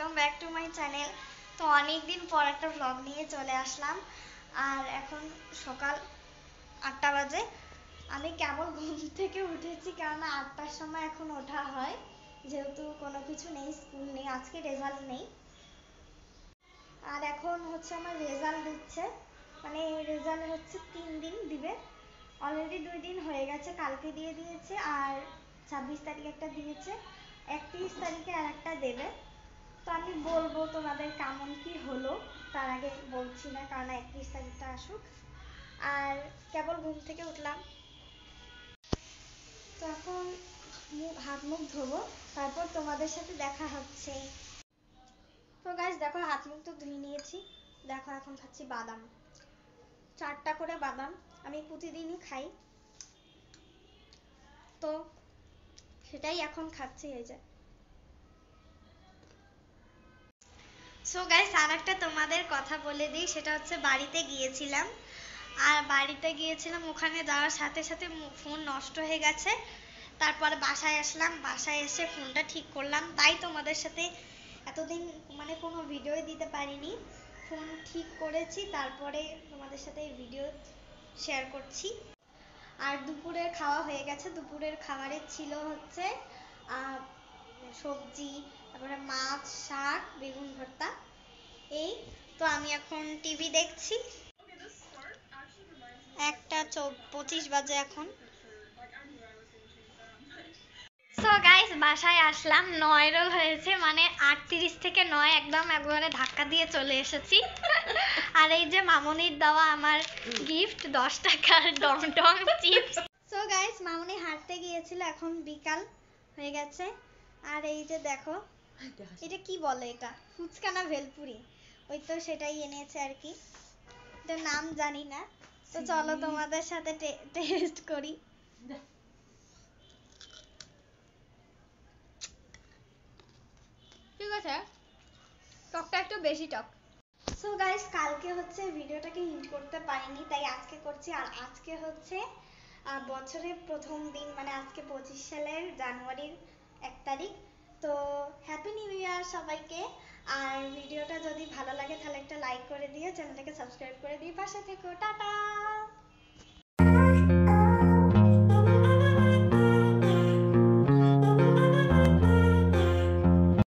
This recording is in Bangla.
Welcome back to my channel. তো অনেকদিন পর একটা ব্লগ নিয়ে চলে আসলাম। আর এখন সকাল 8টা বাজে। আমি কেবল ঘুম থেকে উঠেছি, কেননা 8টার সময় এখন ওঠা হয়, যেহেতু কোনো কিছু নেই, স্কুল নেই, আজকে রেজাল্ট নেই। আর এখন হচ্ছে আমার রেজাল্ট দিচ্ছে, মানে রেজাল্ট হচ্ছে 3 দিন দিবে। অলরেডি 2 দিন হয়ে গেছে, কালকে দিয়ে দিয়েছে, আর 26 তারিখে একটা দিয়েছে, 31 তারিখে আর একটা দেবে। তো আমি বলবো তোমাদের কেমন কি হলো, তার আগে বলছি না, কারণ 31 তারিখটা আসুক। আর কেবল ঘুম থেকে উঠলাম, তো এখন হাত মুখ ধোবো, তারপর তোমাদের সাথে দেখা হচ্ছে। তো গাইস দেখো, হাত মুখ তো ধুয়ে নিয়েছি, দেখো এখন খাচ্ছি বাদাম, 4টা করে বাদাম। আমি প্রতিদিনই খাই, তো সেটাই এখন খাচ্ছি, এই যে। সো গাইস, আর একটা তোমাদের কথা বলে দিই, সেটা হচ্ছে বাড়িতে গিয়েছিলাম। আর বাড়িতে গিয়েছিলাম, ওখানে যাওয়ার সাথে সাথে ফোন নষ্ট হয়ে গেছে। তারপরে বাসায় আসলাম, বাসায় এসে ফোনটা ঠিক করলাম, তাই তোমাদের সাথে এতদিন মানে কোনো ভিডিও দিতে পারিনি। ফোন ঠিক করেছি, তারপরে তোমাদের সাথে ভিডিও শেয়ার করছি। আর দুপুরের খাওয়া হয়ে গেছে। দুপুরের খাবারে ছিল হচ্ছে সবজি, তারপরে মাছ, শাক, বেগুন ভর্তা, এই। তো আমি এখন টিভি দেখছি, 1টা 25 বাজে এখন। সো গাইস, বাসায় আসলাম, 9 রোল হয়েছে, মানে 38 থেকে 9 একদম একবারে ধাক্কা দিয়ে চলে এসেছি। আর এই যে মামনির দেওয়া আমার গিফট, 10 টাকার ডং ডং চিপস। সো গাইস, মামনি হাঁটতে গিয়েছিল, এখন বিকাল হয়ে গেছে। আর এই যে দেখো, এটা কি বলে, এটা ফুচকা না ভেলপুরি, ওই তো সেটাই এনেছে আর কি, এটার নাম জানি না। তো চলো তোমাদের সাথে টেস্ট করি। ঠিক আছে, টকটা একটু বেশি টক। সো গাইস, কালকে হচ্ছে ভিডিওটাকে হিট করতে পারিনি, তাই আজকে করছি। আর আজকে হচ্ছে বছরের প্রথম দিন, মানে আজকে 25 সালের জানুয়ারির 1 তারিখ। তো হ্যাপি নিউ ইয়ার সবাইকে। আর ভিডিওটা যদি ভালো লাগে তাহলে একটা লাইক করে দিও, চ্যানেলটাকে সাবস্ক্রাইব করে দিও, পাশে থেকো, টাটা।